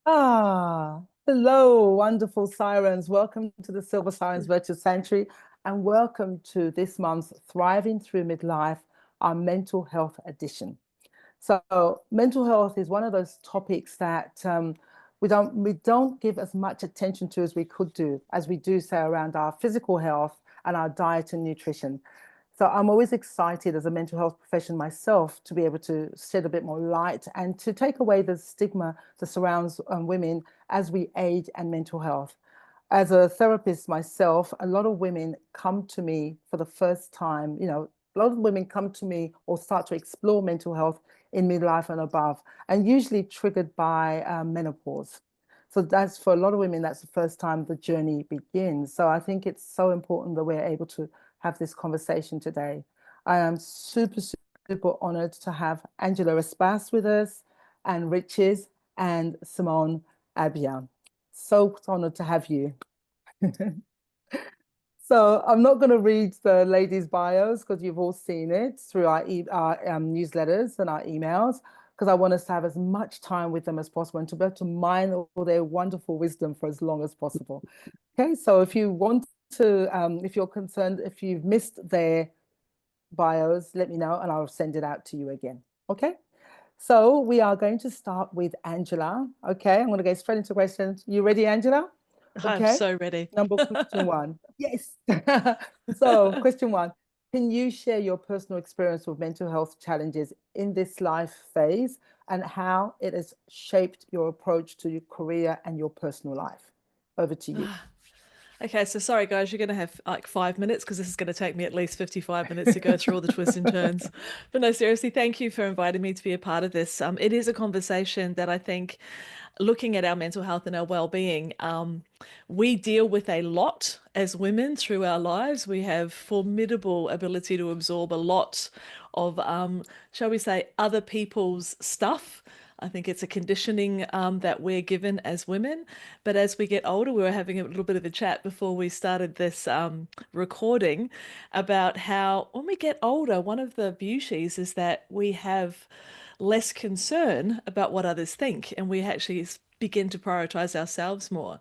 Hello, wonderful sirens. Welcome to the Silver Sirens Virtual Sanctuary, and welcome to this month's Thriving Through Midlife, our mental health edition. So, mental health is one of those topics that we don't give as much attention to as we could do, as we do say around our physical health and our diet and nutrition. So I'm always excited as a mental health professional myself to be able to shed a bit more light and to take away the stigma that surrounds women as we age and mental health. As a therapist myself, a lot of women come to me for the first time. A lot of women come to me or start to explore mental health in midlife and above, and usually triggered by menopause. So that's for a lot of women, that's the first time the journey begins. So I think it's so important that we're able to have this conversation today. I am super honored to have Angela Raspas with us, and Riches and Simone Abian. So honored to have you. So I'm not going to read the ladies' bios because you've all seen it through our newsletters and our emails, because I want us to have as much time with them as possible and to be able to mine all their wonderful wisdom for as long as possible. Okay, so if you want to, if you're concerned, if you've missed their bios, let me know and I'll send it out to you again. Okay, so we are going to start with Angela. Okay, I'm going to go straight into questions. You ready, Angela? I'm Okay. so ready. Number question one. Yes. So, question one. Can you share your personal experience with mental health challenges in this life phase and how it has shaped your approach to your career and your personal life? Over to you. Okay, so sorry guys, you're going to have like 5 minutes because this is going to take me at least 55 minutes to go through all the twists and turns. But no, seriously, thank you for inviting me to be a part of this. It is a conversation that I think, looking at our mental health and our well-being, we deal with a lot as women through our lives. We have formidable ability to absorb a lot of, shall we say, other people's stuff. I think it's a conditioning that we're given as women. But as we get older, we were having a little bit of a chat before we started this recording about how when we get older, one of the beauties is that we have less concern about what others think and we actually begin to prioritize ourselves more.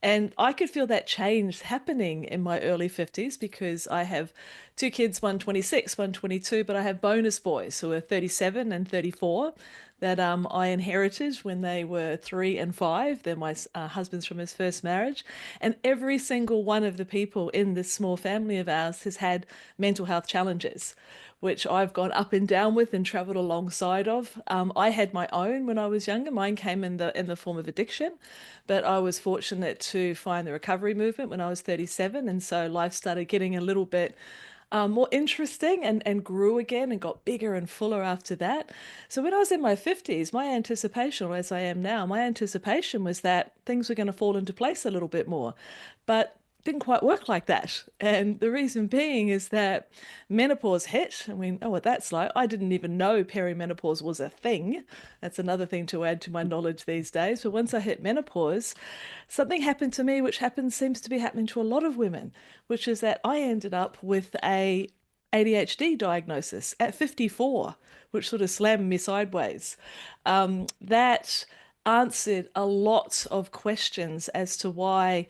And I could feel that change happening in my early 50s because I have two kids, one 26, one 22, but I have bonus boys who are 37 and 34 that I inherited when they were 3 and 5. They're my husband's from his first marriage. And every single one of the people in this small family of ours has had mental health challenges, which I've gone up and down with and traveled alongside of. I had my own when I was younger. Mine came in the form of addiction, but I was fortunate to find the recovery movement when I was 37, and so life started getting a little bit more interesting and grew again and got bigger and fuller after that. So when I was in my 50s, my anticipation, or as I am now, my anticipation was that things were going to fall into place a little bit more. But didn't quite work like that. And the reason being is that menopause hit, and we know what that's like. I didn't even know perimenopause was a thing. That's another thing to add to my knowledge these days. But once I hit menopause, something happened to me, which happens seems to be happening to a lot of women, which is that I ended up with a ADHD diagnosis at 54, which sort of slammed me sideways. That answered a lot of questions as to why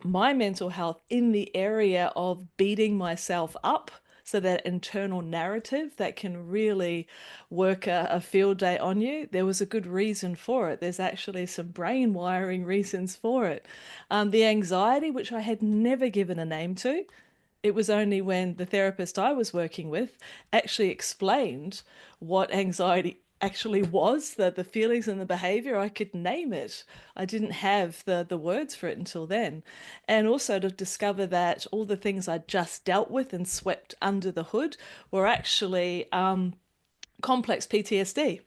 my mental health in the area of beating myself up. So that internal narrative that can really work a field day on you, there was a good reason for it. There's actually some brain wiring reasons for it. The anxiety, which I had never given a name to, it was only when the therapist I was working with actually explained what anxiety actually was, the feelings and the behavior, I could name it. I didn't have the words for it until then. And also to discover that all the things I just dealt with and swept under the hood were actually complex PTSD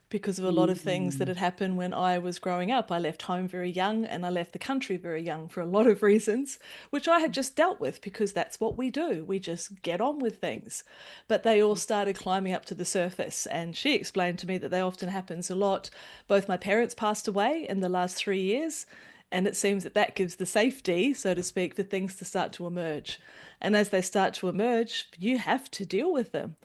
because of a lot of things that Mm. had happened when I was growing up. I left home very young and I left the country very young for a lot of reasons, which I had just dealt with because that's what we do. We just get on with things. But they all started climbing up to the surface. And she explained to me that they often happens a lot. Both my parents passed away in the last 3 years. And it seems that that gives the safety, so to speak, for things to start to emerge. And as they start to emerge, you have to deal with them.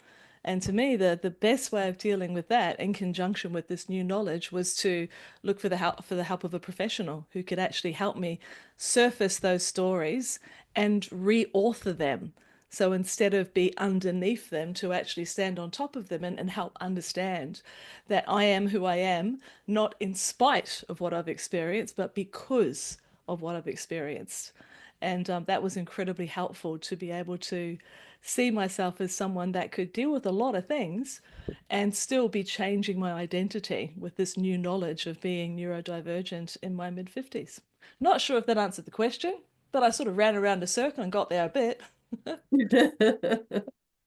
And to me, the best way of dealing with that, in conjunction with this new knowledge, was to look for the help of a professional who could actually help me surface those stories and re-author them. So instead of be underneath them, to actually stand on top of them and help understand that I am who I am, not in spite of what I've experienced, but because of what I've experienced. And that was incredibly helpful, to be able to see myself as someone that could deal with a lot of things and still be changing my identity with this new knowledge of being neurodivergent in my mid-50s. Not sure if that answered the question, but I sort of ran around a circle and got there a bit.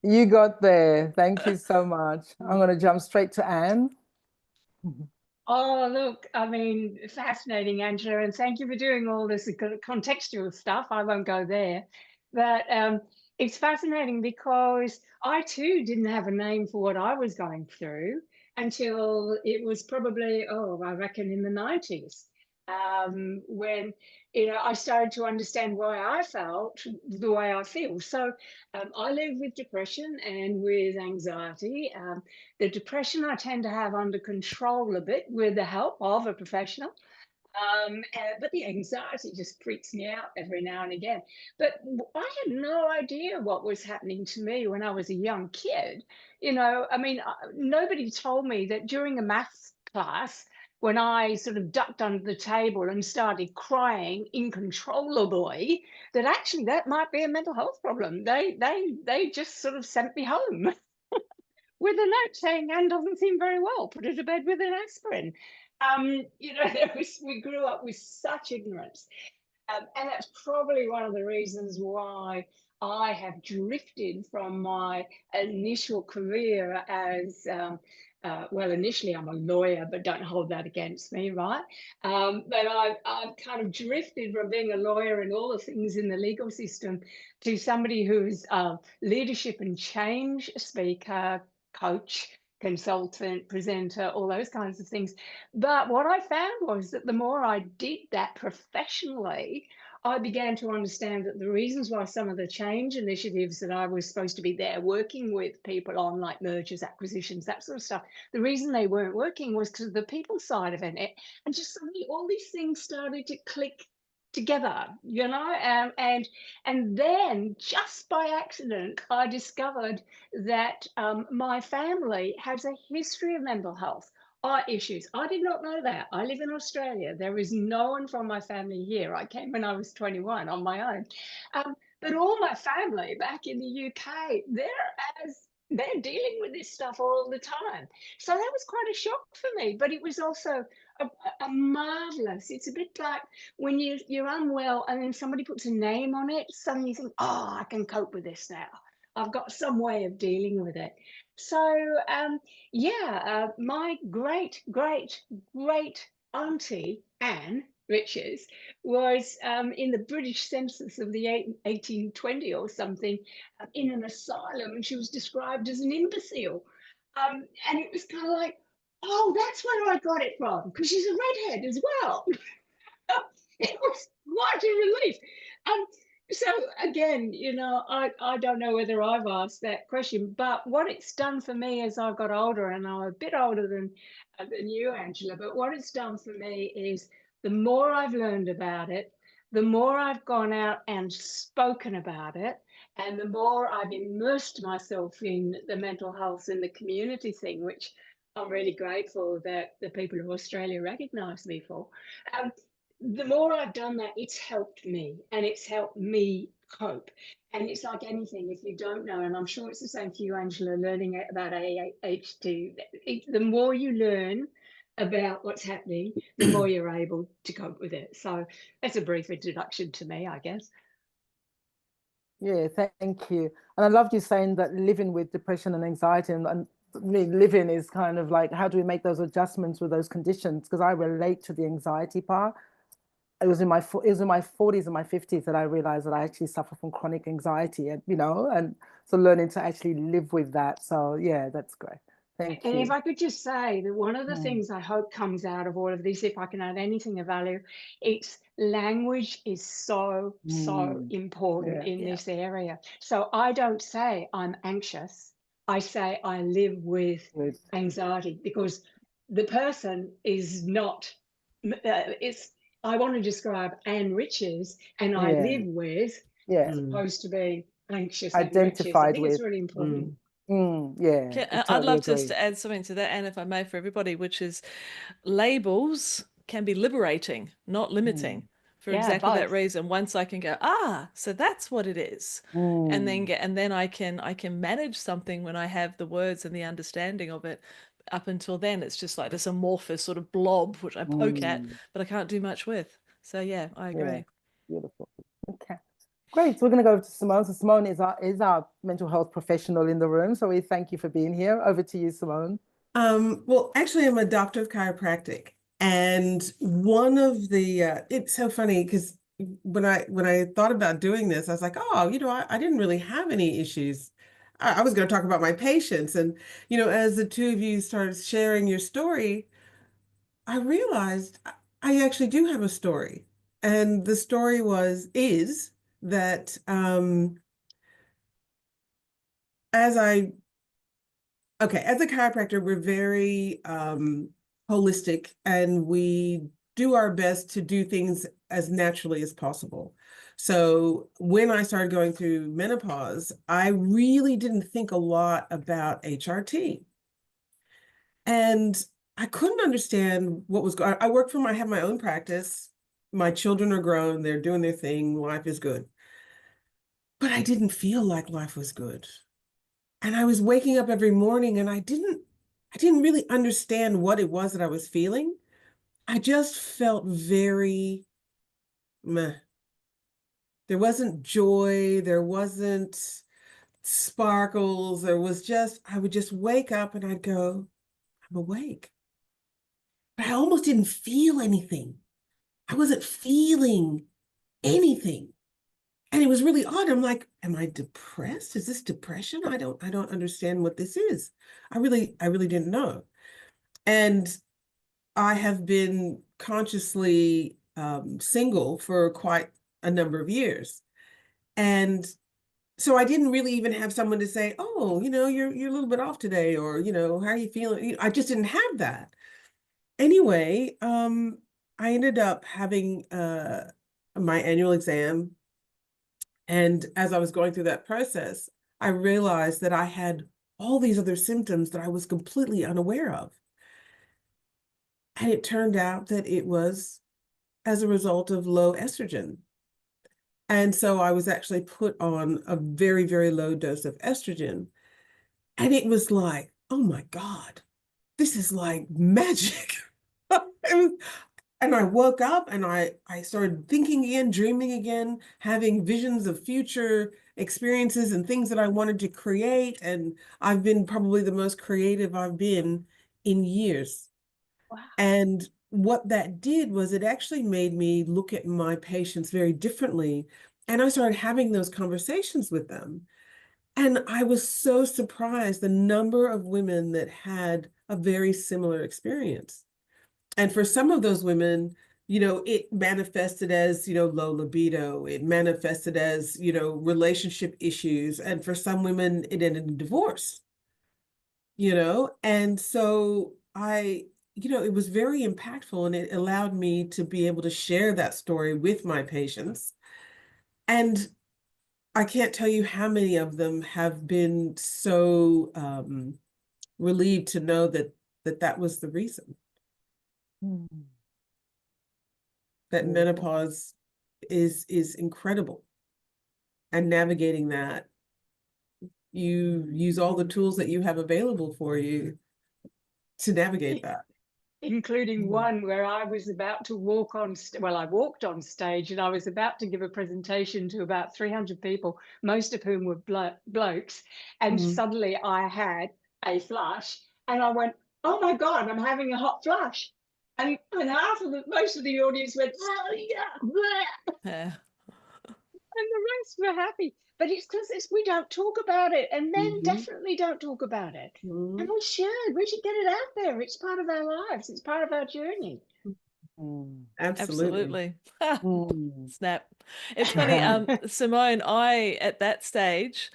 You got there. Thank you so much. I'm going to jump straight to Anne. Oh, look, I mean, fascinating, Angela, and thank you for doing all this contextual stuff. I won't go there. But it's fascinating because I too didn't have a name for what I was going through until it was probably, I reckon in the 90s, when, I started to understand why I felt the way I feel. So I live with depression and with anxiety. The depression I tend to have under control a bit with the help of a professional. But the anxiety just freaks me out every now and again. But I had no idea what was happening to me when I was a young kid. I mean, nobody told me that during a maths class, when I sort of ducked under the table and started crying uncontrollably, that actually that might be a mental health problem. They just sort of sent me home with a note saying Anne doesn't seem very well. Put her to bed with an aspirin. We grew up with such ignorance. And that's probably one of the reasons why I have drifted from my initial career as, initially I'm a lawyer, but don't hold that against me, right? But I've kind of drifted from being a lawyer and all the things in the legal system to somebody who's a leadership and change speaker, coach, consultant, presenter, all those kinds of things. But what I found was that the more I did that professionally, I began to understand that the reasons why some of the change initiatives that I was supposed to be there working with people on, like mergers, acquisitions, that sort of stuff, the reason they weren't working was because of the people side of it. And just suddenly all these things started to click together, and then just by accident I discovered that my family has a history of mental health issues. I did not know that. I live in Australia. There is no one from my family here. I came when I was 21 on my own. But all my family back in the UK, they're dealing with this stuff all the time. So that was quite a shock for me, but it was also a marvelous. It's a bit like when you're unwell and then somebody puts a name on it, suddenly you think, I can cope with this now. I've got some way of dealing with it. So my great auntie Anne Riches was in the British census of the 1820 or something, in an asylum, and she was described as an imbecile. And it was kind of like, oh, that's where I got it from, because she's a redhead as well. It was quite a relief. So again, I don't know whether I've asked that question, but what it's done for me as I've got older, and I'm a bit older than you, Angela, but what it's done for me is the more I've learned about it, the more I've gone out and spoken about it, and the more I've immersed myself in the mental health and the community thing, which I'm really grateful that the people of Australia recognise me for. The more I've done that, it's helped me, and it's helped me cope. And it's like anything, if you don't know, and I'm sure it's the same for you, Angela, learning about ADHD, the more you learn about what's happening, the more you're able to cope with it. So that's a brief introduction to me, I guess. Yeah, thank you. And I loved you saying that living with depression and anxiety, and living is kind of like, how do we make those adjustments with those conditions? Because I relate to the anxiety part. It was in my 40s and my 50s that I realized that I actually suffer from chronic anxiety, and and so learning to actually live with that. So yeah, that's great. Thank you. And if I could just say that one of the things I hope comes out of all of this, if I can add anything of value, it's language is so important in this area. So I don't say I'm anxious. I say I live with Good. anxiety, because the person is not, it's, I want to describe Anne Riches and I Yeah. live with, Yeah. as Mm. opposed to being anxious and Riches. I Identified think it's with. really important. Yeah. I I'd totally love just agree. to add something to that, and if I may, for everybody, which is labels can be liberating, not limiting. For Yeah, exactly that both. reason. Once I can go, so that's what it is, and then I can manage something when I have the words and the understanding of it. Up until then, it's just like this amorphous sort of blob which I poke at, but I can't do much with. So yeah, I agree. Yeah. Beautiful. Okay. Great. So we're going to go over to Simone. So Simone is our mental health professional in the room. So we thank you for being here. Over to you, Simone. Well, actually, I'm a doctor of chiropractic, and one of the it's so funny because when I thought about doing this, I was like, oh, I didn't really have any issues. I was going to talk about my patients, and as the two of you started sharing your story, I realized I actually do have a story, and the story is that as I Okay, as a chiropractor, we're very holistic, and we do our best to do things as naturally as possible. So when I started going through menopause, I really didn't think a lot about HRT. And I couldn't understand what was going on. I have my own practice. My children are grown, they're doing their thing, life is good. But I didn't feel like life was good. And I was waking up every morning and I didn't really understand what it was that I was feeling. I just felt very meh. There wasn't joy, there wasn't sparkles, I would just wake up and I'd go, I'm awake. But I almost didn't feel anything. I wasn't feeling anything. And it was really odd. I'm like, am I depressed? Is this depression? I don't understand what this is. I really didn't know. And I have been consciously single for quite a number of years. And so I didn't really even have someone to say, oh, you're a little bit off today, or, how are you feeling? I just didn't have that. Anyway, I ended up having my annual exam. And as I was going through that process, I realized that I had all these other symptoms that I was completely unaware of. And it turned out that it was as a result of low estrogen. And so I was actually put on a very, very low dose of estrogen. And it was like, oh my God, this is like magic. And I woke up and I started thinking again, dreaming again, having visions of future experiences and things that I wanted to create. And I've been probably the most creative I've been in years. Wow. And what that did was it actually made me look at my patients very differently. And I started having those conversations with them. And I was so surprised the number of women that had a very similar experience. And for some of those women, it manifested as, low libido. It manifested as, relationship issues. And for some women, it ended in divorce, And so it was very impactful, and it allowed me to be able to share that story with my patients. And I can't tell you how many of them have been so relieved to know that was the reason. That menopause is incredible. And navigating that, you use all the tools that you have available for you to navigate that. Including one where I was about to walk on, I walked on stage and I was about to give a presentation to about 300 people, most of whom were blokes. And suddenly I had a flush and I went, oh my God, I'm having a hot flush. And most of the audience went, oh yeah. And the rest were happy. But it's because we don't talk about it. And men definitely don't talk about it. And we should get it out there. It's part of our lives. It's part of our journey. Absolutely. Snap. It's funny, Simone, at that stage,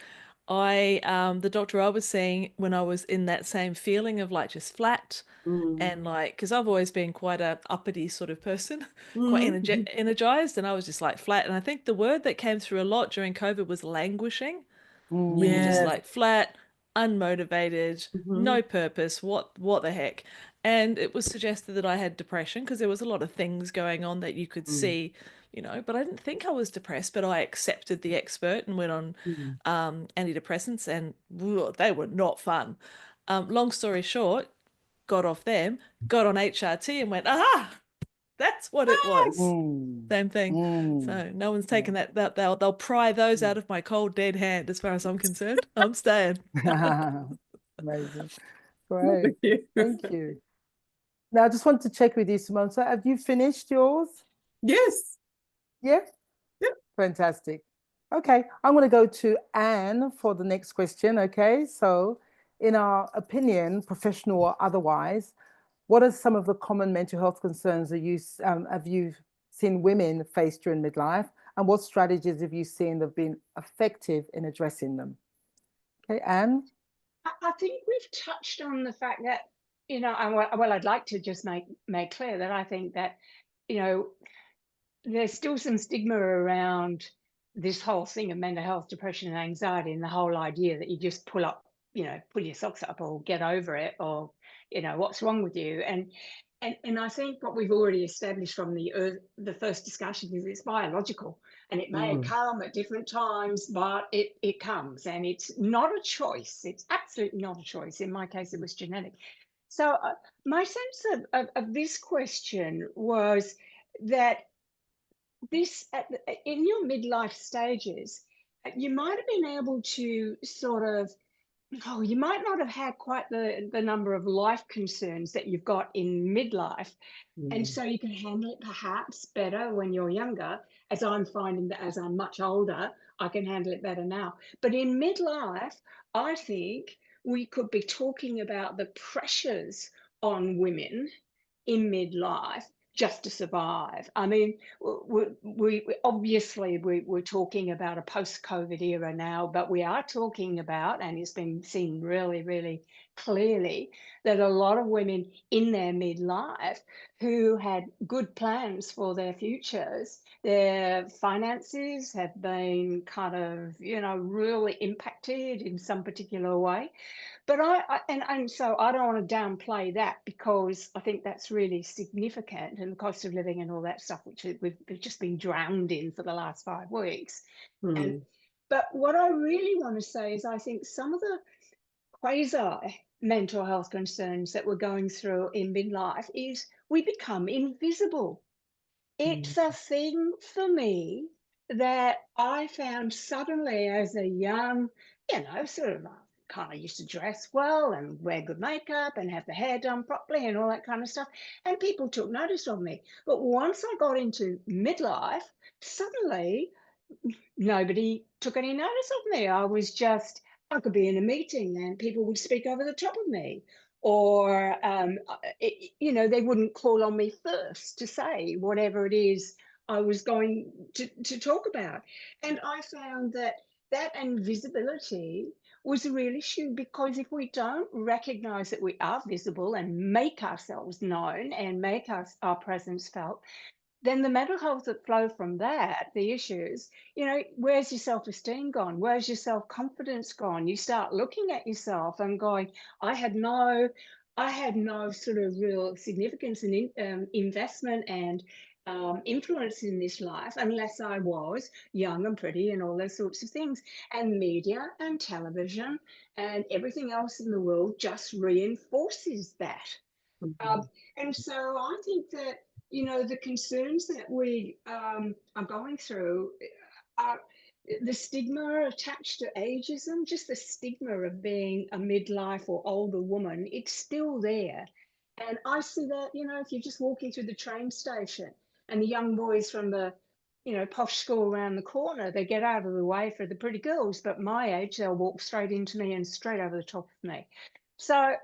The doctor I was seeing when I was in that same feeling of like just flat, and like, because I've always been quite a uppity sort of person, quite energized, and I was just like flat. And I think the word that came through a lot during COVID was languishing, where you're just Yes. like flat, unmotivated, no purpose, what the heck. And it was suggested that I had depression because there was a lot of things going on that you could see, but I didn't think I was depressed, but I accepted the expert and went on antidepressants, and they were not fun. Long story short, got off them, got on HRT and went, aha, that's what it was. Same thing. So no one's taken that they'll pry those out of my cold dead hand as far as I'm concerned. I'm staying. Amazing. Great. Thank you. Now, I just want to check with you, Simone. So have you finished yours? Yes. Yeah? Yep. Fantastic. Okay, I'm going to go to Anne for the next question. Okay, so in our opinion, professional or otherwise, what are some of the common mental health concerns that have you seen women face during midlife, and what strategies have you seen that have been effective in addressing them? Okay, Anne? I think we've touched on the fact that, well, I'd like to just make clear that I think that, there's still some stigma around this whole thing of mental health, depression and anxiety, and the whole idea that you just pull your socks up or get over it, or, what's wrong with you? And I think what we've already established from the first discussion is it's biological, and it may come at different times, but it comes, and it's not a choice. It's absolutely not a choice. In my case, it was genetic. So my sense of this question was that in your midlife stages, you might have been able to you might not have had quite the number of life concerns that you've got in midlife. And so you can handle it perhaps better when you're younger, as I'm finding that as I'm much older, I can handle it better now. But in midlife, I think we could be talking about the pressures on women in midlife just to survive. I mean, we obviously we're talking about a post-COVID era now, but we are talking about, and it's been seen really, really clearly, that a lot of women in their midlife who had good plans for their futures, their finances have been kind of, really impacted in some particular way. But so I don't want to downplay that, because I think that's really significant, and the cost of living and all that stuff, which we've just been drowned in for the last 5 weeks. But what I really want to say is I think some of the quasi mental health concerns that we're going through in midlife is we become invisible. It's a thing for me that I found suddenly as a young, sort of kind of used to dress well and wear good makeup and have the hair done properly and all that kind of stuff. And people took notice of me. But once I got into midlife, suddenly nobody took any notice of me. I could be in a meeting and people would speak over the top of me, or, they wouldn't call on me first to say whatever it is I was going to talk about. And I found that invisibility was a real issue, because if we don't recognize that we are visible and make ourselves known and make our presence felt, then the mental health that flow from that, the issues, where's your self-esteem gone? Where's your self-confidence gone? You start looking at yourself and going, I had no sort of real significance and investment and influence in this life unless I was young and pretty and all those sorts of things. And media and television and everything else in the world just reinforces that. And so I think that, the concerns that we are going through are the stigma attached to ageism, just the stigma of being a midlife or older woman. It's still there. And I see that, if you're just walking through the train station and the young boys from the, posh school around the corner, they get out of the way for the pretty girls. But my age, they'll walk straight into me and straight over the top of me. So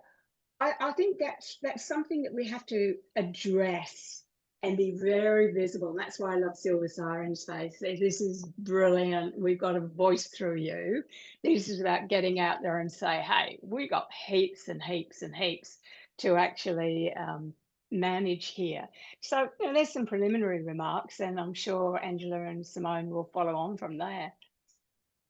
I think that's something that we have to address and be very visible. And that's why I love Silver Sirens Face. This is brilliant. We've got a voice through you. This is about getting out there and say, hey, we got heaps and heaps and heaps to actually manage here. So there's some preliminary remarks, and I'm sure Angela and Simone will follow on from there.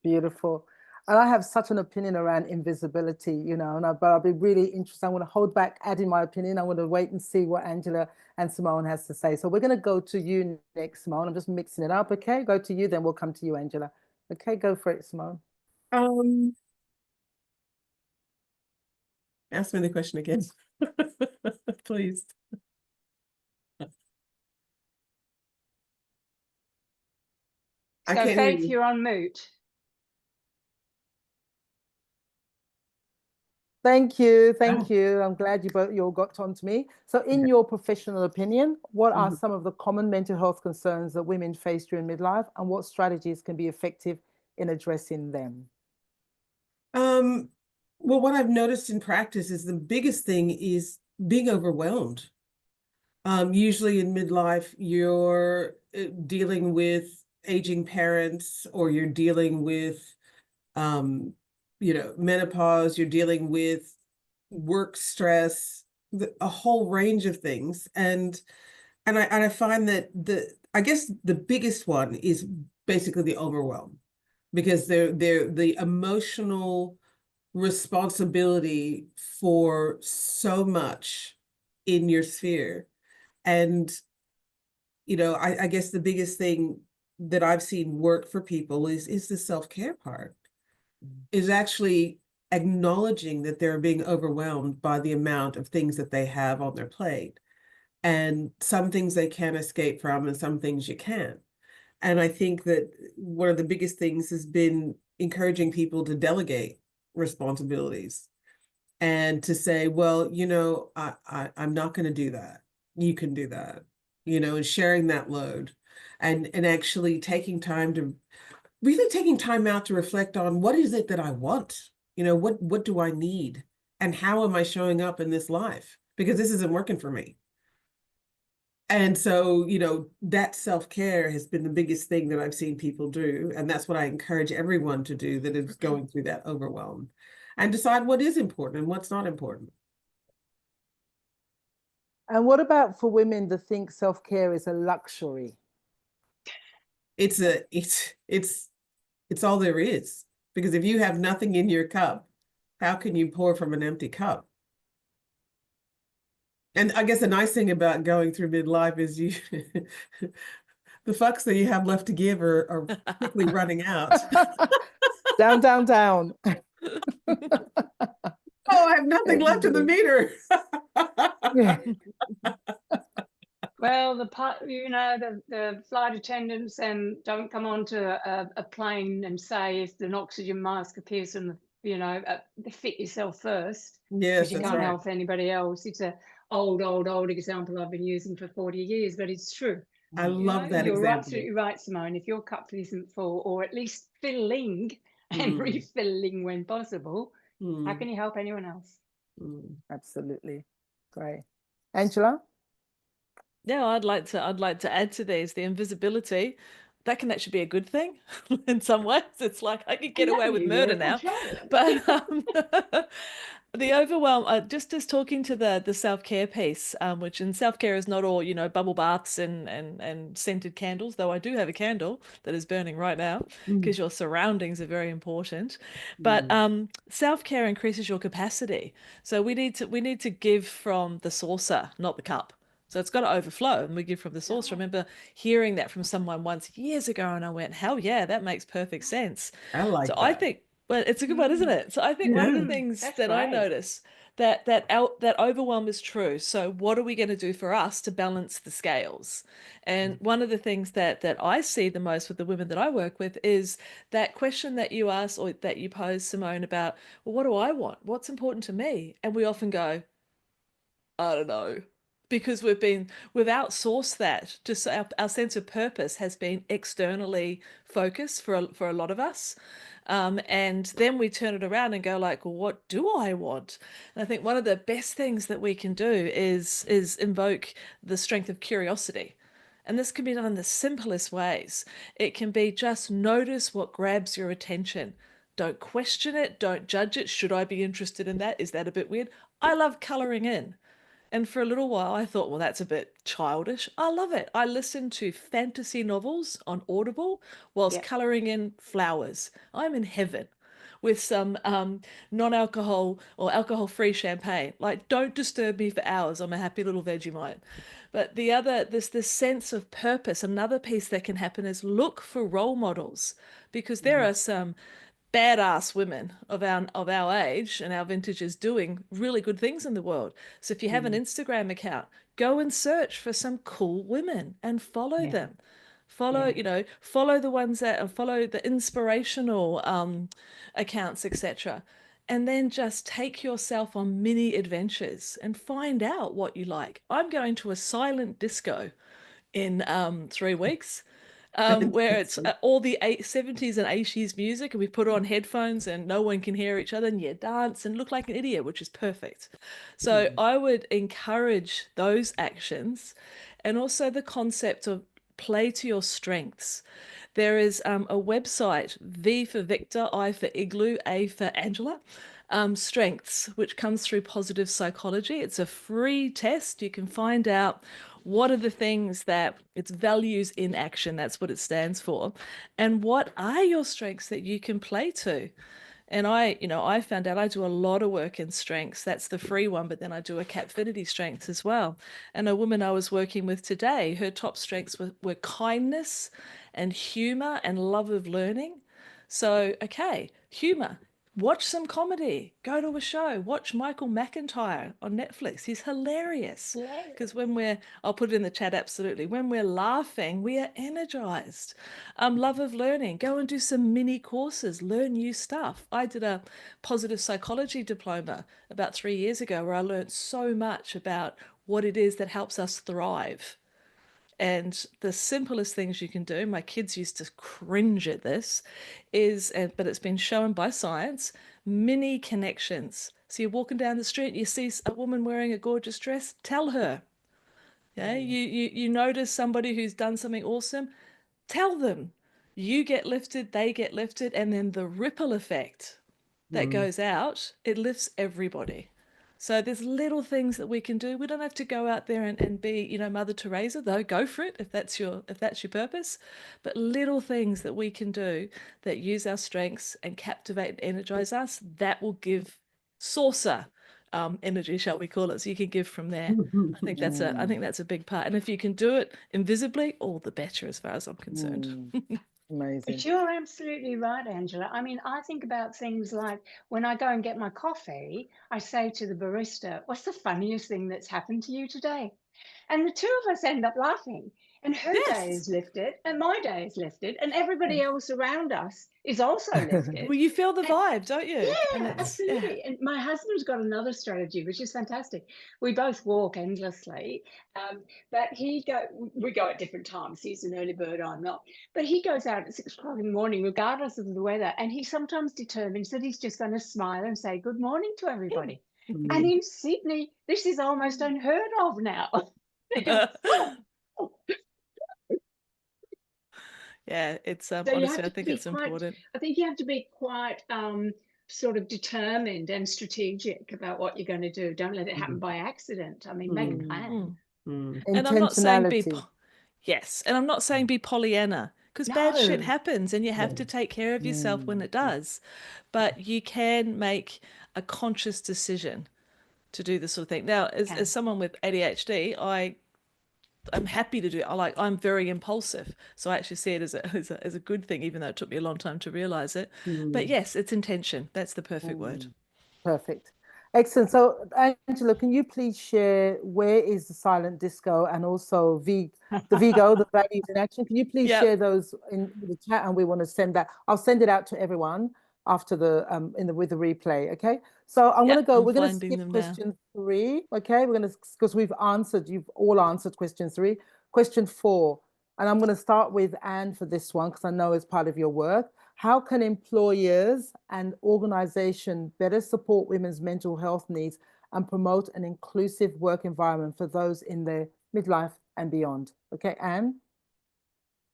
Beautiful. And I have such an opinion around invisibility, you know, but I'll be really interested. I'm going to hold back adding my opinion. I'm going to wait and see what Angela and Simone has to say. So we're going to go to you next, Simone. I'm just mixing it up. Okay, go to you, then we'll come to you, Angela. Okay, go for it, Simone. Ask me the question again, please. I So can't Faith, hear you. you're on mute. Thank you. Oh. Thank you. I'm glad you all got on to me. So in your professional opinion, what are Mhm. some of the common mental health concerns that women face during midlife, and what strategies can be effective in addressing them? Well, what I've noticed in practice is the biggest thing is being overwhelmed. Usually in midlife, you're dealing with aging parents, or you're dealing with, menopause, you're dealing with work stress, a whole range of things. And I find that I guess the biggest one is basically the overwhelm, because they're the emotional responsibility for so much in your sphere. And, I guess the biggest thing that I've seen work for people is the self-care part, is actually acknowledging that they're being overwhelmed by the amount of things that they have on their plate. And some things they can escape from, and some things you can't. And I think that one of the biggest things has been encouraging people to delegate responsibilities, and to say, well, I'm not going to do that. You can do that, and sharing that load, and actually taking time out to reflect on, what is it that I want? What do I need? And how am I showing up in this life? Because this isn't working for me. And so, that self-care has been the biggest thing that I've seen people do. And that's what I encourage everyone to do that is going through that overwhelm, and decide what is important and what's not important. And what about for women that think self-care is a luxury? It's all there is. Because if you have nothing in your cup, how can you pour from an empty cup? And I guess the nice thing about going through midlife is the fucks that you have left to give are quickly running out. Down, down, down. Oh, I have nothing left in the meter. Yeah. Well, the flight attendants don't come onto a plane and say, if an oxygen mask appears from fit yourself first, Yes, because you that's can't right. help anybody else. It's a old example I've been using for 40 years, but it's true. I love that You're example. absolutely right, Simone. If your cup isn't full, or at least filling and refilling when possible, how can you help anyone else? Absolutely. Great. Angela? Yeah, I'd like to add to these, the invisibility. That can actually be a good thing in some ways. It's like I could get away with murder now. But the overwhelm, just as talking to the self-care piece, which in self-care is not all, bubble baths and scented candles, though I do have a candle that is burning right now, because your surroundings are very important. But self-care increases your capacity. So we need to give from the saucer, not the cup. So it's got to overflow, and we give from the source. I remember hearing that from someone once years ago, and I went, hell yeah, that makes perfect sense. I like So that. I think, well, it's a good one, isn't it? So I think one of the things that I notice that overwhelm is true. So what are we going to do for us to balance the scales? And one of the things that I see the most with the women that I work with is that question that you ask, or that you pose, Simone, about, well, what do I want? What's important to me? And we often go, I don't know. because we've outsourced that. Just our sense of purpose has been externally focused for a lot of us. And then we turn it around and go like, well, what do I want? And I think one of the best things that we can do is invoke the strength of curiosity. And this can be done in the simplest ways. It can be just notice what grabs your attention. Don't question it. Don't judge it. Should I be interested in that? Is that a bit weird? I love colouring in. And for a little while, I thought, well, that's a bit childish. I love it. I listen to fantasy novels on Audible whilst colouring in flowers. I'm in heaven with some non-alcohol or alcohol-free champagne. Like, don't disturb me for hours. I'm a happy little Vegemite. But this sense of purpose, another piece that can happen is look for role models, because there are some badass women of our age and our vintages doing really good things in the world. So if you have an Instagram account, go and search for some cool women and follow them. Follow the ones that follow the inspirational accounts, etc. And then just take yourself on mini adventures and find out what you like. I'm going to a silent disco in 3 weeks. Where it's all the 70s and 80s music, and we put on headphones and no one can hear each other, and you dance and look like an idiot, which is perfect. So I would encourage those actions, and also the concept of play to your strengths. There is a website, V for Victor, I for Igloo, A for Angela, Strengths, which comes through positive psychology. It's a free test. You can find out what are the things that it's values in action. That's what it stands for. And what are your strengths that you can play to? And I found out I do a lot of work in strengths. That's the free one, but then I do a Capfinity strengths as well. And a woman I was working with today, her top strengths were kindness and humor and love of learning. So, okay, humor. Watch some comedy, go to a show, watch Michael McIntyre on Netflix. He's hilarious. Because I'll put it in the chat, absolutely. When we're laughing, we are energized. Love of learning, go and do some mini courses, learn new stuff. I did a positive psychology diploma about 3 years ago where I learned so much about what it is that helps us thrive. And the simplest things you can do, my kids used to cringe at this, but it's been shown by science, mini connections. So you're walking down the street, you see a woman wearing a gorgeous dress, tell her. Yeah, you notice somebody who's done something awesome, tell them. You get lifted, they get lifted, and then the ripple effect that goes out, it lifts everybody. So there's little things that we can do. We don't have to go out there and be, Mother Teresa, though. Go for it if that's your purpose. But little things that we can do that use our strengths and captivate and energize us, that will give saucer energy, shall we call it? So you can give from there. I think that's a big part. And if you can do it invisibly, all the better, as far as I'm concerned. Amazing. But you're absolutely right, Angela. I mean, I think about things like when I go and get my coffee, I say to the barista, what's the funniest thing that's happened to you today? And the two of us end up laughing. And her day is lifted, and my day is lifted, and everybody else around us is also lifted. Well, you feel the vibe, don't you? Yeah, absolutely. Yeah. And my husband's got another strategy, which is fantastic. We both walk endlessly, but we go at different times. He's an early bird, I'm not. But he goes out at 6 o'clock in the morning, regardless of the weather, and he sometimes determines that he's just going to smile and say good morning to everybody. And in Sydney, this is almost unheard of now. Yeah, it's so honestly, I think it's important. I think you have to be quite sort of determined and strategic about what you're going to do. Don't let it happen by accident. I mean, make a plan. And I'm not saying and I'm not saying be Pollyanna, because bad shit happens and you have to take care of yourself when it does. But you can make a conscious decision to do this sort of thing. Now, as someone with ADHD, I'm happy to do it. I'm very impulsive. So I actually see it as a good thing, even though it took me a long time to realize it. But yes, it's intention. That's the perfect word. Perfect. Excellent. So Angela, can you please share where is the silent disco and also the Vigo, the values in action? Can you please share those in the chat, and we want to send that. I'll send it out to everyone. after the with the replay. Okay, so I'm Yeah, going to go. I'm We're going to finding skip them now. question 3. Okay, we're going to, because you've all answered question 3. Question 4, and I'm going to start with Anne for this one because I know it's part of your work. How can employers and organizations better support women's mental health needs and promote an inclusive work environment for those in their midlife and beyond? Okay, Anne?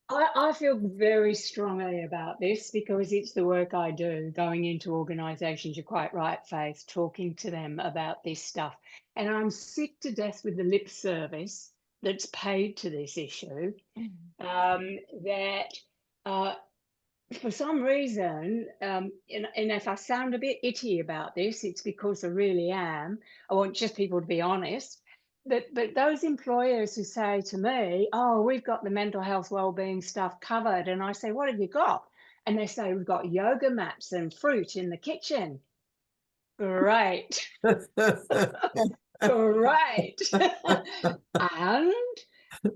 I feel very strongly about this because it's the work I do, going into organisations, you're quite right, Faith, talking to them about this stuff. And I'm sick to death with the lip service that's paid to this issue, that for some reason, and if I sound a bit itty about this, it's because I really am. I want just people to be honest. But those employers who say to me, "Oh, we've got the mental health wellbeing stuff covered," and I say, "What have you got?" And they say, "We've got yoga mats and fruit in the kitchen." Great, great.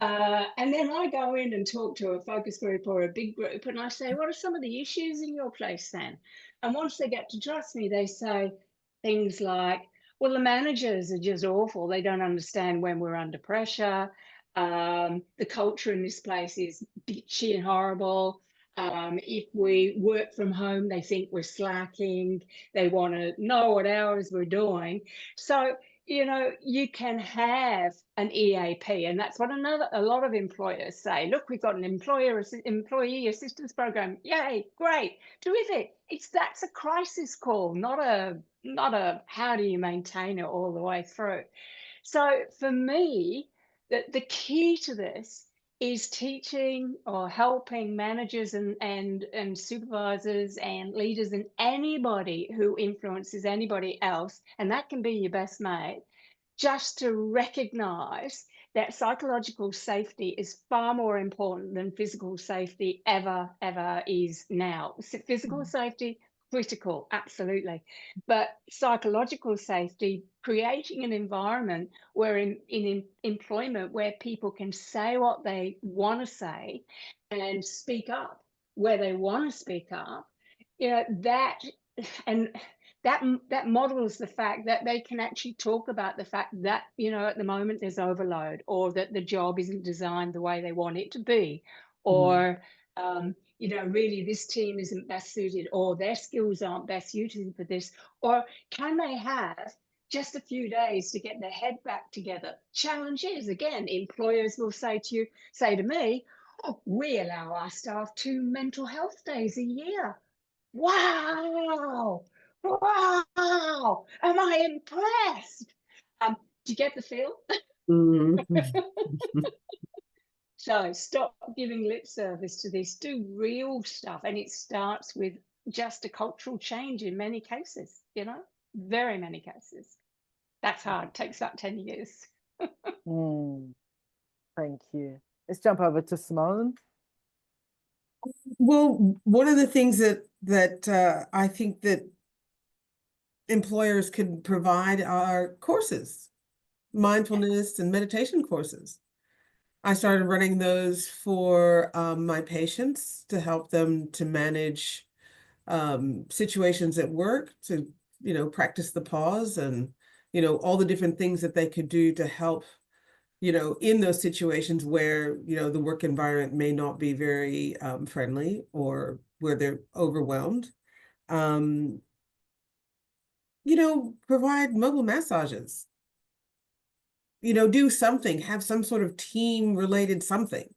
And then I go in and talk to a focus group or a big group, and I say, "What are some of the issues in your place then?" And once they get to trust me, they say things like, "Well, the managers are just awful. They don't understand when we're under pressure. The culture in this place is bitchy and horrible. If we work from home, they think we're slacking. They want to know what hours we're doing." So, you can have an EAP, and that's what a lot of employers say. "Look, we've got an employee assistance program. Yay, great, terrific." That's a crisis call, not a how do you maintain it all the way through. So for me, the key to this is teaching or helping managers and supervisors and leaders and anybody who influences anybody else, and that can be your best mate, just to recognize that psychological safety is far more important than physical safety ever is now. Physical safety, critical, absolutely. But psychological safety, creating an environment where in employment where people can say what they want to say and speak up where they want to speak up, and that models the fact that they can actually talk about the fact that, at the moment there's overload, or that the job isn't designed the way they want it to be, or really this team isn't best suited, or their skills aren't best suited for this, or can they have just a few days to get their head back together. Challenges, again, employers will say to me, "Oh, we allow our staff 2 mental health days a year." Wow. Wow. Am I impressed? Do you get the feel? So stop giving lip service to this. Do real stuff. And it starts with just a cultural change in many cases, very many cases. That's hard. It takes about 10 years. Thank you. Let's jump over to Simone. Well, one of the things that I think that employers can provide are courses, mindfulness and meditation courses. I started running those for my patients to help them to manage situations at work, to, practice the pause and, all the different things that they could do to help, in those situations where, the work environment may not be very friendly, or where they're overwhelmed. Provide mobile massages. Do something, have some sort of team related something.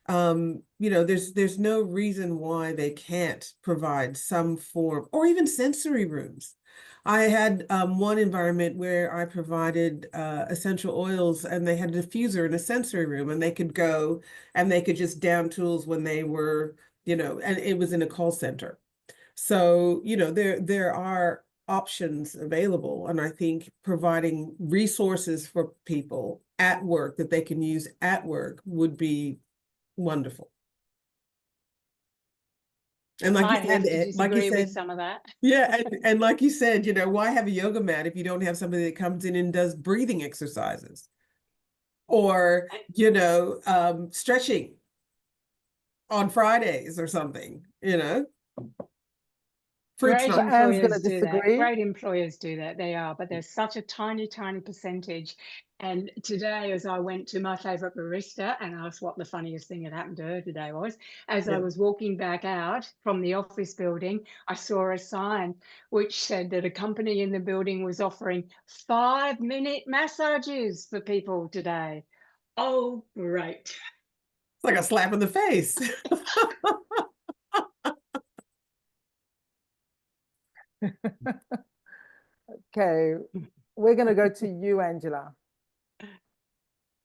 There's no reason why they can't provide some form, or even sensory rooms. I had one environment where I provided essential oils, and they had a diffuser in a sensory room, and they could go and they could just down tools when they were, and it was in a call center. So, there are options available. And I think providing resources for people at work that they can use at work would be wonderful. And I have to disagree with some of that. Yeah, and like you said, why have a yoga mat if you don't have somebody that comes in and does breathing exercises, or stretching on Fridays or something, Fruit's Great not. Anne's going to employers do that. disagree. Great employers do that. They are, but there's such a tiny, tiny percentage. And today, as I went to my favorite barista and asked what the funniest thing that happened to her today was, as I Yeah. was walking back out from the office building, I saw a sign which said that a company in the building was offering 5-minute massages for people today. Oh, great. It's like a slap in the face. Okay, we're going to go to you, Angela.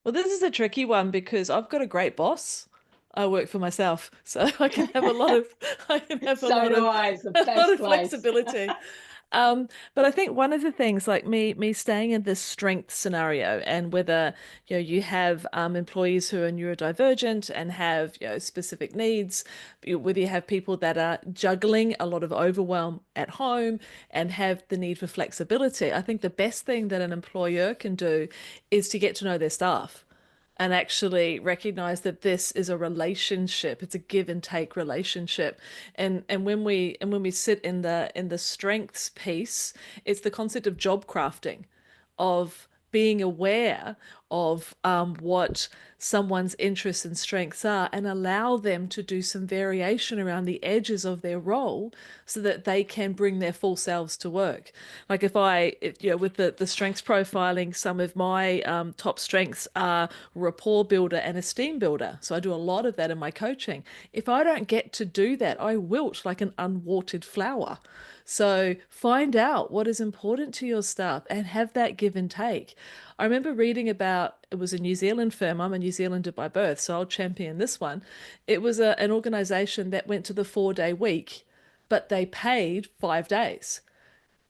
Well, this is a tricky one because I've got a great boss. I work for myself, so I can have a lot of So do I. It's the a lot best of place. flexibility. But I think one of the things, like me staying in this strength scenario, and whether you have employees who are neurodivergent and have specific needs, whether you have people that are juggling a lot of overwhelm at home and have the need for flexibility, I think the best thing that an employer can do is to get to know their staff and actually recognize that this is a relationship. It's a give and take relationship. And when we sit in the strengths piece, it's the concept of job crafting, of being aware of what someone's interests and strengths are, and allow them to do some variation around the edges of their role so that they can bring their full selves to work. Like with the strengths profiling, some of my top strengths are rapport builder and esteem builder. So I do a lot of that in my coaching. If I don't get to do that, I wilt like an unwatered flower. So find out what is important to your staff and have that give and take. I remember reading about, it was a New Zealand firm. I'm a New Zealander by birth, so I'll champion this one. It was an organization that went to the 4-day week, but they paid 5 days.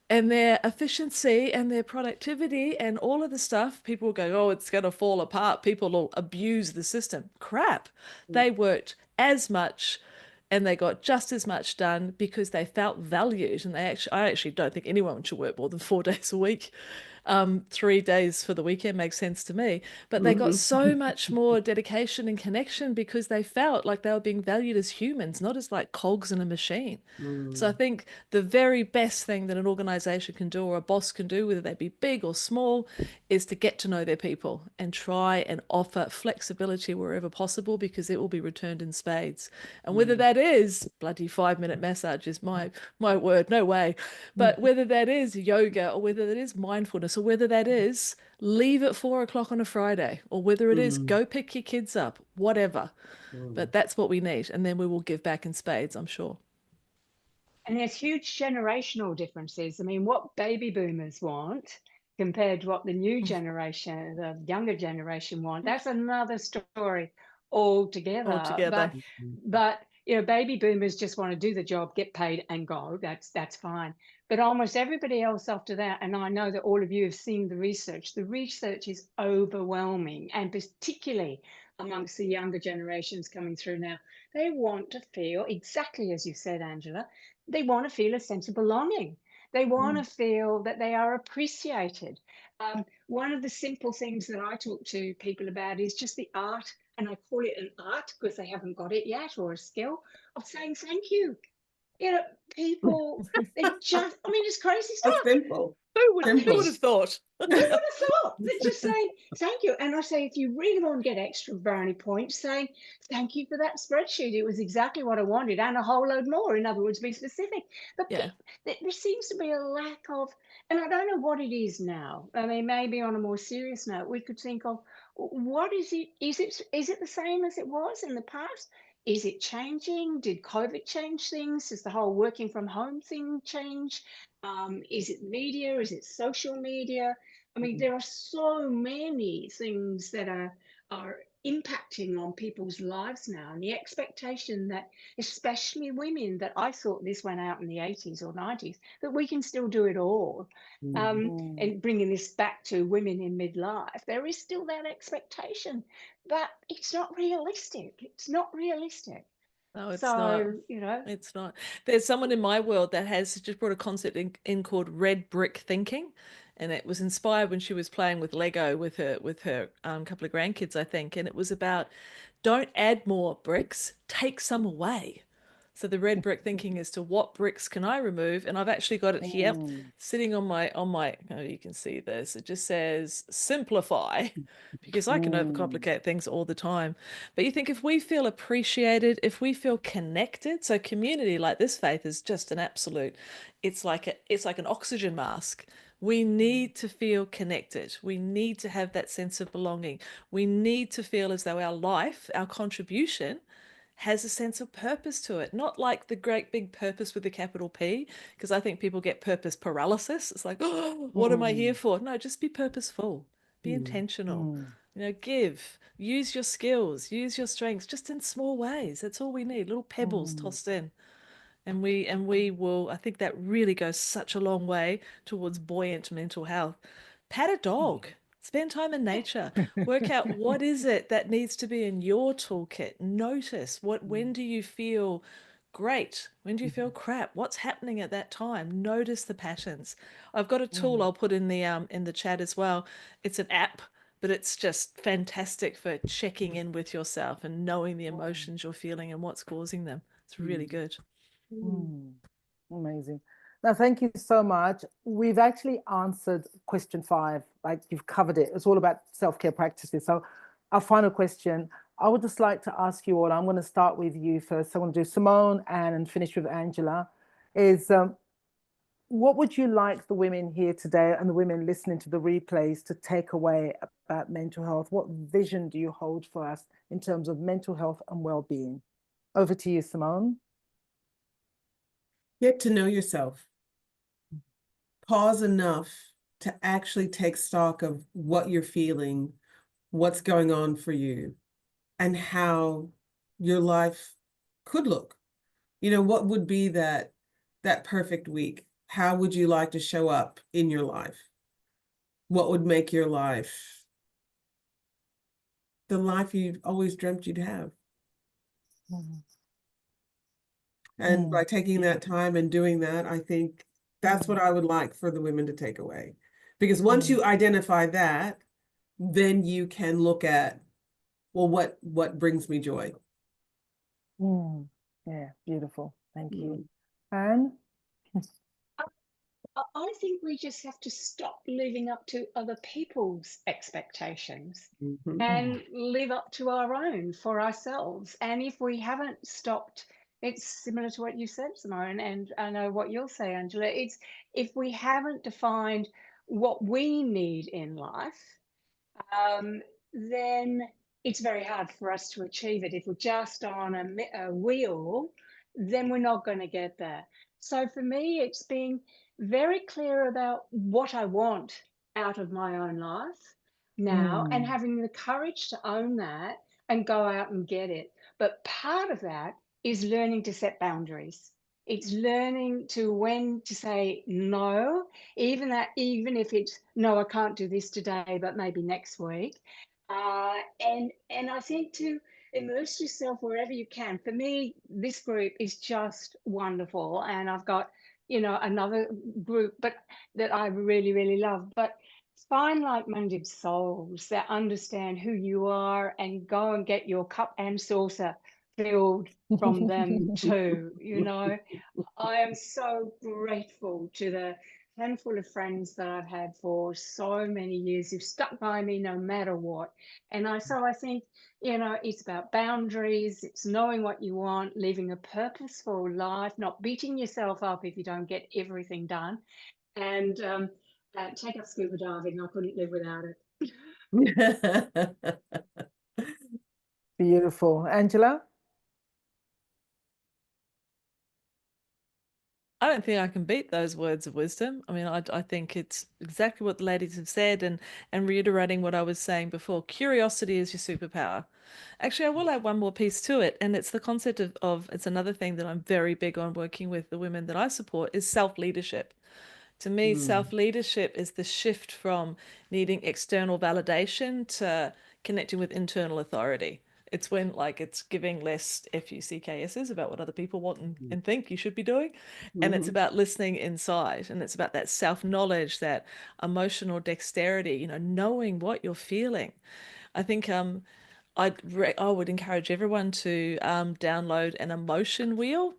And their efficiency and their productivity and all of the stuff, people will go, oh, it's going to fall apart. People will abuse the system. Crap. They worked as much and they got just as much done because they felt valued. And I actually don't think anyone should work more than 4 days a week. 3 days for the weekend makes sense to me, but they got so much more dedication and connection because they felt like they were being valued as humans, not as like cogs in a machine. So I think the very best thing that an organization can do or a boss can do, whether they be big or small, is to get to know their people and try and offer flexibility wherever possible, because it will be returned in spades. And whether that is bloody 5-minute massage is my word, no way. But whether that is yoga, or whether that is mindfulness, or whether that is leave at 4 o'clock on a Friday, or whether it is go pick your kids up, whatever. But that's what we need. And then we will give back in spades, I'm sure. And there's huge generational differences. I mean, what baby boomers want compared to what the new generation, the younger generation want, that's another story altogether. But baby boomers just want to do the job, get paid and go. That's fine. But almost everybody else after that, and I know that all of you have seen the research is overwhelming, and particularly amongst the younger generations coming through now. They want to feel exactly as you said, Angela. They want to feel a sense of belonging. They want to feel that they are appreciated. One of the simple things that I talk to people about is just the art, and I call it an art because they haven't got it yet, or a skill of saying thank you. People, they just, I mean, it's crazy stuff. That's simple. Who would have thought? Who would have thought? They're just saying thank you. And I say, if you really want to get extra brownie points, saying thank you for that spreadsheet. It was exactly what I wanted and a whole load more. In other words, be specific. But there seems to be a lack of, and I don't know what it is now. I mean, maybe on a more serious note, we could think of, what is it? Is it the same as it was in the past? Is it changing? Did COVID change things? Does the whole working from home thing change? Is it media? Is it social media? I mean, there are so many things that are impacting on people's lives now, and the expectation that, especially women, that I thought this went out in the 80s or 90s, that we can still do it all. And bringing this back to women in midlife, there is still that expectation, but it's not realistic. It's not realistic. No, it's not. It's not. There's someone in my world that has just brought a concept in called red brick thinking, and it was inspired when she was playing with Lego with her couple of grandkids, I think, and it was about, don't add more bricks, take some away. So the red brick thinking is to what bricks can I remove? And I've actually got it here sitting on my, oh, you can see this. It just says simplify, because I can overcomplicate things all the time. But you think if we feel appreciated, if we feel connected, so community like this, Faith, is just an absolute, it's like an oxygen mask. We need to feel connected. We need to have that sense of belonging. We need to feel as though our life, our contribution, has a sense of purpose to it. Not like the great big purpose with a capital P, because I think people get purpose paralysis. It's like, oh, what am I here for? No, just be purposeful, be intentional, give, use your skills, use your strengths, just in small ways. That's all we need, little pebbles tossed in. And we will, I think that really goes such a long way towards buoyant mental health. Pat a dog, spend time in nature, work out what is it that needs to be in your toolkit. Notice when do you feel great? When do you feel crap? What's happening at that time? Notice the patterns. I've got a tool I'll put in the chat as well. It's an app, but it's just fantastic for checking in with yourself and knowing the emotions you're feeling and what's causing them. It's really good. Amazing. Now, thank you so much. We've actually answered question 5, like you've covered it. It's all about self-care practices. So our final question, I would just like to ask you all, I'm going to start with you first. I'm going to do Simone and finish with Angela, is what would you like the women here today and the women listening to the replays to take away about mental health? What vision do you hold for us in terms of mental health and well-being? Over to you, Simone. Get to know yourself. Pause enough to actually take stock of what you're feeling, what's going on for you, and how your life could look. What would be that perfect week? How would you like to show up in your life? What would make your life the life you've always dreamt you'd have? And by taking that time and doing that, I think that's what I would like for the women to take away. Because once you identify that, then you can look at, well, what brings me joy? Yeah, beautiful. Thank you. Anne? I think we just have to stop living up to other people's expectations and live up to our own for ourselves. And if we haven't stopped, it's similar to what you said, Simone, and I know what you'll say, Angela. It's if we haven't defined what we need in life, then it's very hard for us to achieve it. If we're just on a wheel, then we're not going to get there. So for me, it's being very clear about what I want out of my own life now and having the courage to own that and go out and get it. But part of that is learning to set boundaries. It's learning to when to say no, even if it's no, I can't do this today, but maybe next week. And I think to immerse yourself wherever you can. For me, this group is just wonderful, and I've got another group, but that I really, really love. But find like-minded souls that understand who you are, and go and get your cup and saucer filled from them too. I am so grateful to the handful of friends that I've had for so many years who've stuck by me no matter what. And I think, it's about boundaries, it's knowing what you want, living a purposeful life, not beating yourself up if you don't get everything done. And take up scuba diving. I couldn't live without it. Beautiful. Angela? I don't think I can beat those words of wisdom. I mean, I think it's exactly what the ladies have said, and reiterating what I was saying before. Curiosity is your superpower. Actually, I will add one more piece to it, and it's the concept of it's another thing that I'm very big on working with the women that I support is self-leadership. To me, self-leadership is the shift from needing external validation to connecting with internal authority. It's when it's giving less FUCKSs about what other people want and think you should be doing. And it's about listening inside. And it's about that self-knowledge, that emotional dexterity, knowing what you're feeling. I think I would encourage everyone to download an emotion wheel.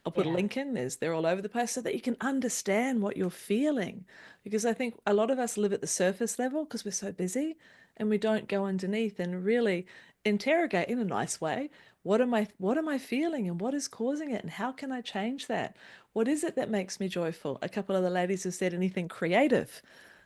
I'll put a Yeah. link in, they're all over the place so that you can understand what you're feeling. Because I think a lot of us live at the surface level because we're so busy and we don't go underneath and really interrogate in a nice way. What am I feeling and what is causing it and how can I change that? What is it that makes me joyful? A couple of the ladies have said anything creative.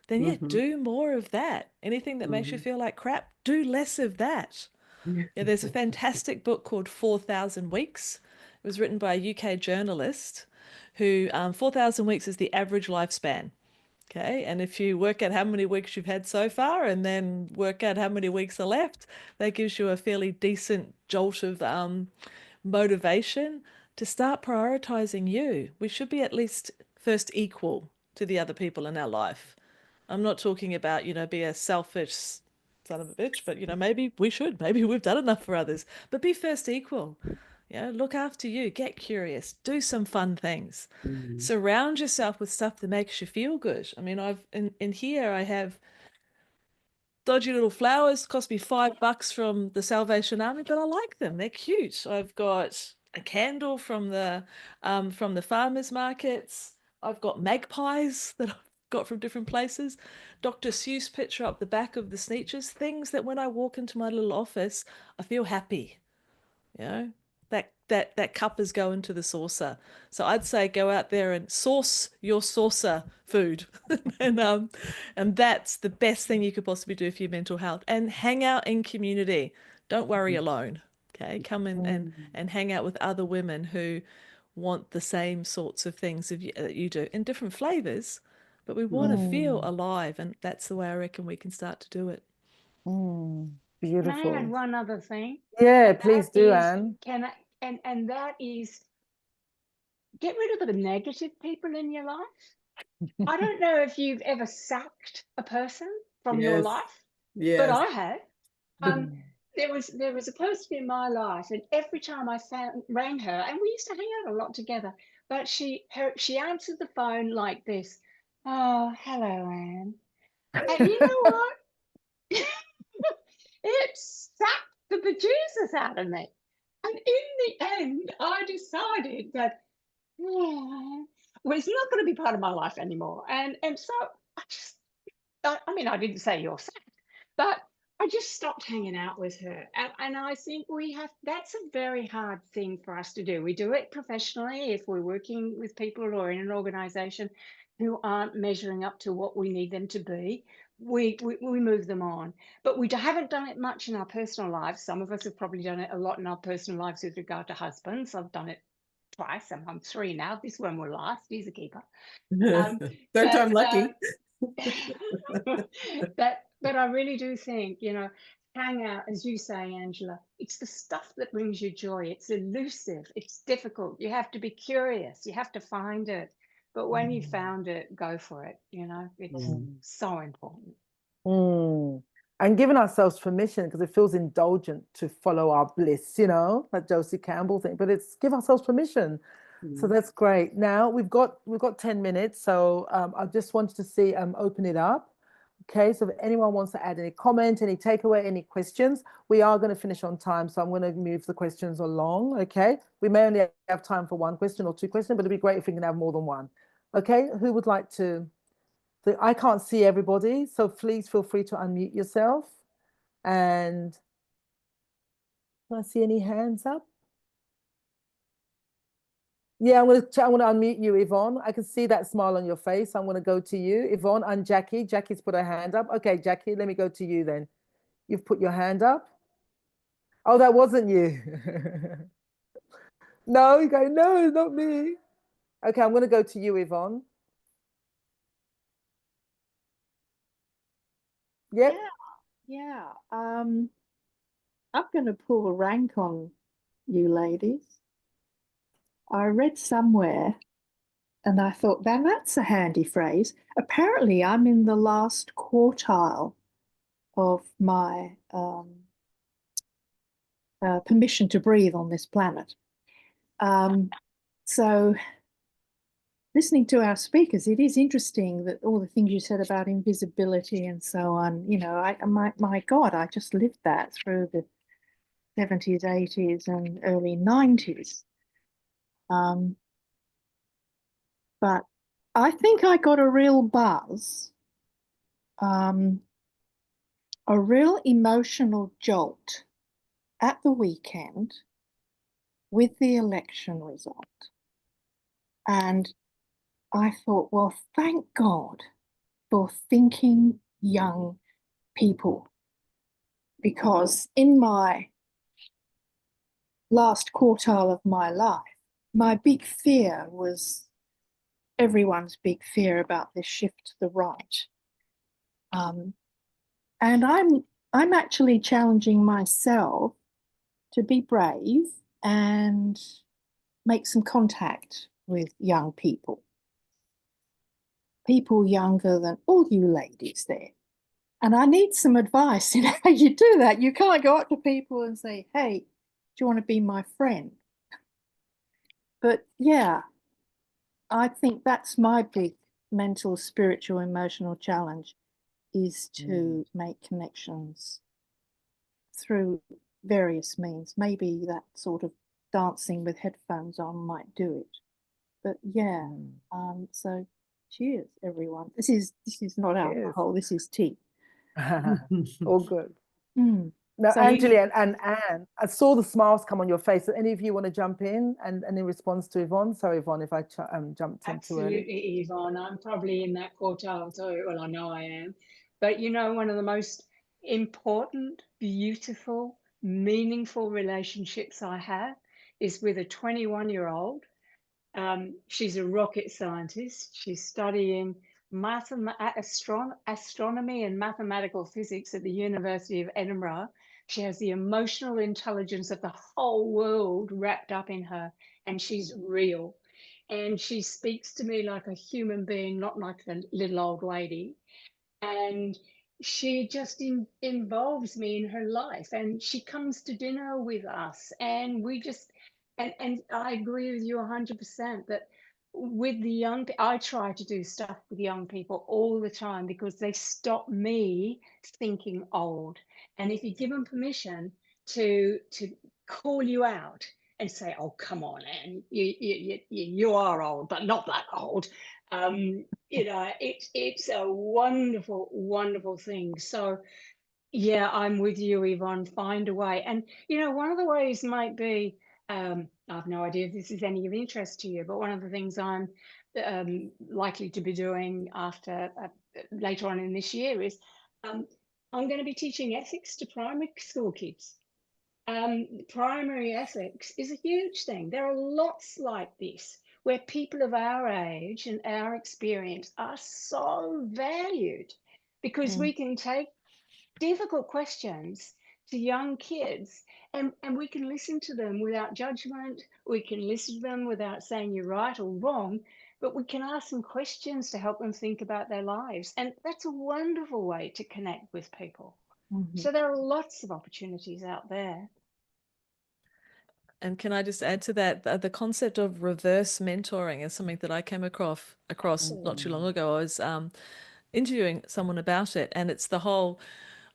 Then yeah, Mhm. do more of that. Anything that makes you feel like crap, do less of that. Yeah, there's a fantastic book called 4,000 Weeks. It was written by a UK journalist who 4,000 weeks is the average lifespan. Okay, and if you work out how many weeks you've had so far and then work out how many weeks are left, that gives you a fairly decent jolt of motivation to start prioritizing you. We should be at least first equal to the other people in our life. I'm not talking about, be a selfish son of a bitch, but, maybe we should. Maybe we've done enough for others, but be first equal. Look after you, get curious, do some fun things. Surround yourself with stuff that makes you feel good. I mean, in here I have dodgy little flowers, cost me $5 from the Salvation Army, but I like them. They're cute. I've got a candle from the farmers markets. I've got magpies that I've got from different places. Dr. Seuss picture up the back of the sneakers. Things that when I walk into my little office, I feel happy. That cup is going to the saucer. So I'd say go out there and source your saucer food. and that's the best thing you could possibly do for your mental health. And hang out in community. Don't worry alone. Okay. Come in and hang out with other women who want the same sorts of things that you do in different flavors, but we want to feel alive, and that's the way I reckon we can start to do it. Can I add Beautiful. one other thing? Yeah, And please that do, is, Anne. and that is, get rid of the negative people in your life. I don't know if you've ever sacked a person from your Yes. life, but Yes. I have. There was a person in my life, and every time I rang her, and we used to hang out a lot together, but she answered the phone like this. Oh, hello, Anne. And you know what? It sacked the bejesus out of me. And in the end, I decided that, well, it's not going to be part of my life anymore. And so I mean, I didn't say you're sacked, but I just stopped hanging out with her. And I think that's a very hard thing for us to do. We do it professionally if we're working with people or in an organization who aren't measuring up to what we need them to be. We move them on, but we haven't done it much in our personal lives. Some of us have probably done it a lot in our personal lives with regard to husbands. I've done it twice. I'm 3 now. This one will last. He's a keeper. Third time lucky. But I really do think, hang out, as you say, Angela, it's the stuff that brings you joy. It's elusive, it's difficult. You have to be curious, you have to find it. But when you found it, go for it. It's so important. And giving ourselves permission, because it feels indulgent to follow our bliss, that Josie Campbell thing, but it's give ourselves permission. So that's great. Now we've got 10 minutes. So I just wanted to see open it up. Okay, so if anyone wants to add any comment, any takeaway, any questions, we are going to finish on time. So I'm going to move the questions along. Okay, we may only have time for one question or two questions, but it'd be great if we can have more than one. Okay, who would like to? I can't see everybody, so please feel free to unmute yourself. And can I see any hands up? Yeah, I'm going to unmute you, Yvonne. I can see that smile on your face. I'm going to go to you, Yvonne, and Jackie. Jackie's put her hand up. Okay, Jackie, let me go to you then. You've put your hand up. Oh, that wasn't you. No, you go, no, not me. Okay, I'm going to go to you, Yvonne. Yep. Yeah. I'm going to pull a rank on you ladies. I read somewhere and I thought, that's a handy phrase. Apparently, I'm in the last quartile of my permission to breathe on this planet. So listening to our speakers, it is interesting that all the things you said about invisibility and so on, my God, I just lived that through the 70s, 80s, and early 90s. But I think I got a real buzz, a real emotional jolt at the weekend with the election result. And I thought, well, thank God for thinking young people, because in my last quartile of my life, my big fear was everyone's big fear about this shift to the right. And I'm actually challenging myself to be brave and make some contact with young people younger than all you ladies there. And I need some advice in how you do that. You can't go up to people and say, hey, do you want to be my friend? But yeah, I think that's my big mental, spiritual, emotional challenge, is to make connections through various means. Maybe that sort of dancing with headphones on might do it. But yeah, so cheers, everyone. This is not alcohol, this is tea. All good. Now, So Anjali and Anne, I saw the smiles come on your face. So any of you want to jump in and in response to Yvonne? Sorry, Yvonne, if I jumped in too early. Absolutely, Yvonne. I'm probably in that quartile too. Well, I know I am. But you know, one of the most important, beautiful, meaningful relationships I have is with a 21-year-old. She's a rocket scientist. She's studying astronomy and mathematical physics at the University of Edinburgh. She has the emotional intelligence of the whole world wrapped up in her, and she's real. And she speaks to me like a human being, not like a little old lady. And she just involves me in her life, and she comes to dinner with us, and we just, and I agree with you 100% that with the young, I try to do stuff with young people all the time because they stop me thinking old. And if you give them permission to call you out and say, oh, come on, Anne, you are old, but not that old. You know, it's a wonderful, wonderful thing. So, yeah, I'm with you, Yvonne. Find a way. And, you know, one of the ways might be, I have no idea if this is any of interest to you, but one of the things I'm likely to be doing after later on in this year is I'm going to be teaching ethics to primary school kids. Primary ethics is a huge thing. There are lots like this where people of our age and our experience are so valued because we can take difficult questions to young kids and we can listen to them without judgment. We can listen to them without saying you're right or wrong, but we can ask them questions to help them think about their lives. And that's a wonderful way to connect with people. So there are lots of opportunities out there. And can I just add to that, the concept of reverse mentoring is something that I came across not too long ago. I was interviewing someone about it, and it's the whole,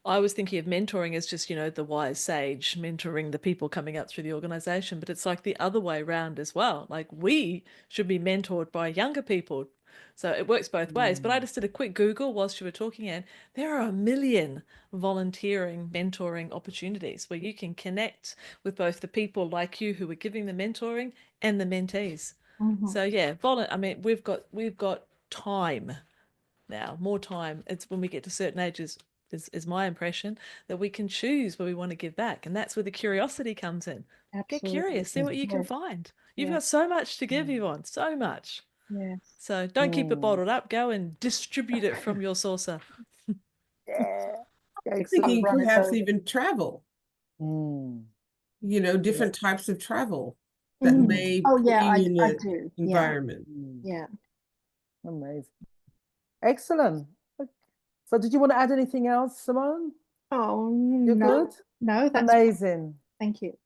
I was thinking of mentoring as just, you know, the wise sage mentoring the people coming up through the organization, but it's like the other way around as well. Like we should be mentored by younger people. So it works both ways. But I just did a quick Google whilst you were talking, and there are 1 million volunteering, mentoring opportunities where you can connect with both the people like you who are giving the mentoring and the mentees. So yeah, I mean, we've got time now, more time. It's when we get to certain ages, is my impression, that we can choose where we want to give back. And that's where the curiosity comes in. Get curious, see what you can find. You've got so much to give, Yvonne, so much. Yes. So don't keep it bottled up. Go and distribute it from your saucer. Yeah. I'm thinking perhaps even travel, you know, different types of travel that may Oh put yeah, you in I the do. environment. Yeah. Amazing. Excellent. So did you want to add anything else, Simone? Oh, You're no. good? No, that's Amazing. Thank you.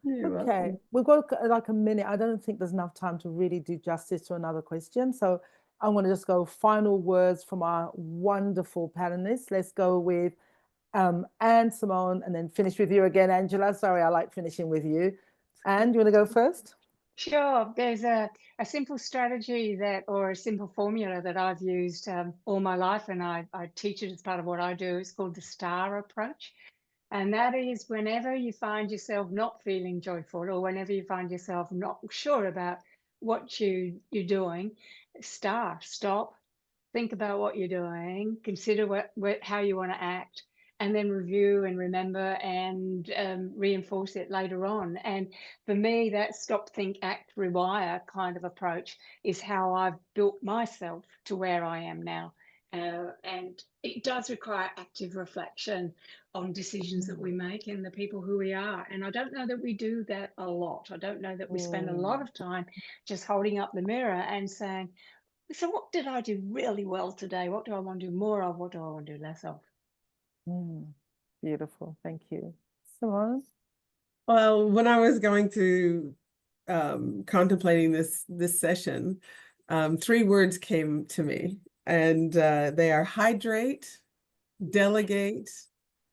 Okay, we've got like a minute. I don't think there's enough time to really do justice to another question. So I'm going to just go final words from our wonderful panelists. Let's go with Anne, Simone, and then finish with you again, Angela. Sorry, I like finishing with you. Anne, do you want to go first? Sure. There's a simple strategy that, or a simple formula that I've used all my life, and I teach it as part of what I do. It's called the STAR approach. And that is whenever you find yourself not feeling joyful, or whenever you find yourself not sure about what you're doing, stop, think about what you're doing, consider how you want to act, and then review and remember and reinforce it later on. And for me, that stop, think, act, rewire kind of approach is how I've built myself to where I am now. And it does require active reflection on decisions that we make and the people who we are. And I don't know that we do that a lot. I don't know that we spend a lot of time just holding up the mirror and saying, so what did I do really well today? What do I want to do more of? What do I want to do less of? Beautiful. Thank you. Simone? Well, when I was going to contemplating this session, 3 words came to me, and they are hydrate, delegate,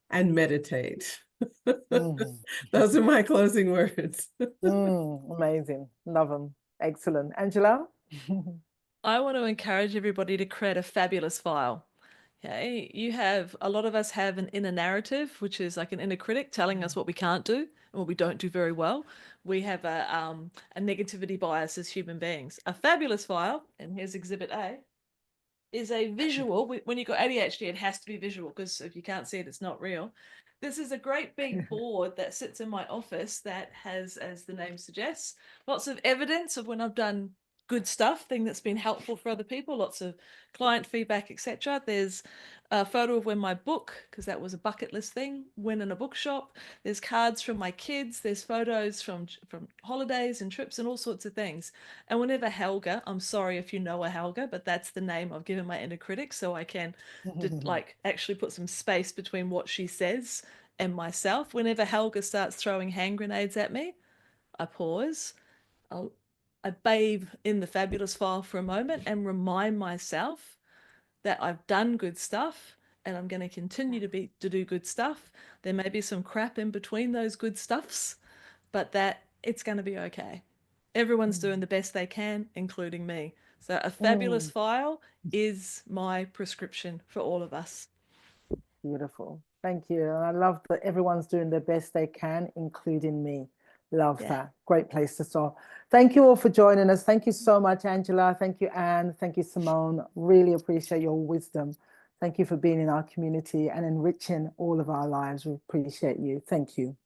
and meditate. Those are my closing words. Amazing. Love them. Excellent. Angela? I want to encourage everybody to create a fabulous file. Okay, a lot of us have an inner narrative, which is like an inner critic telling us what we can't do and what we don't do very well. We have a negativity bias as human beings. A fabulous file, and here's Exhibit A, is a visual. When you've got ADHD, it has to be visual, because if you can't see it, it's not real. This is a great big board that sits in my office that has, as the name suggests, lots of evidence of when I've done good stuff, thing that's been helpful for other people, lots of client feedback, etc. There's a photo of when my book, because that was a bucket list thing, went in a bookshop. There's cards from my kids. There's photos from holidays and trips and all sorts of things. And whenever Helga, I'm sorry if you know a Helga, but that's the name I've given my inner critic, so I can like actually put some space between what she says and myself. Whenever Helga starts throwing hand grenades at me, I pause. I bathe in the fabulous file for a moment and remind myself that I've done good stuff and I'm going to continue to do good stuff. There may be some crap in between those good stuffs, but that it's going to be okay. Everyone's doing the best they can, including me. So a fabulous file is my prescription for all of us. Beautiful. Thank you. And I love that everyone's doing the best they can, including me. Love that. Great place to start. Thank you all for joining us. Thank you so much, Angela. Thank you, Anne. Thank you, Simone. Really appreciate your wisdom. Thank you for being in our community and enriching all of our lives. We appreciate you. Thank you.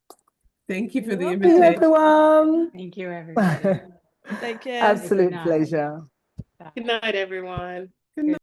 Thank you for the Thank you, invitation. everyone. Thank you, everybody. Take care. Absolute Good night. pleasure. Good night, everyone. Good night.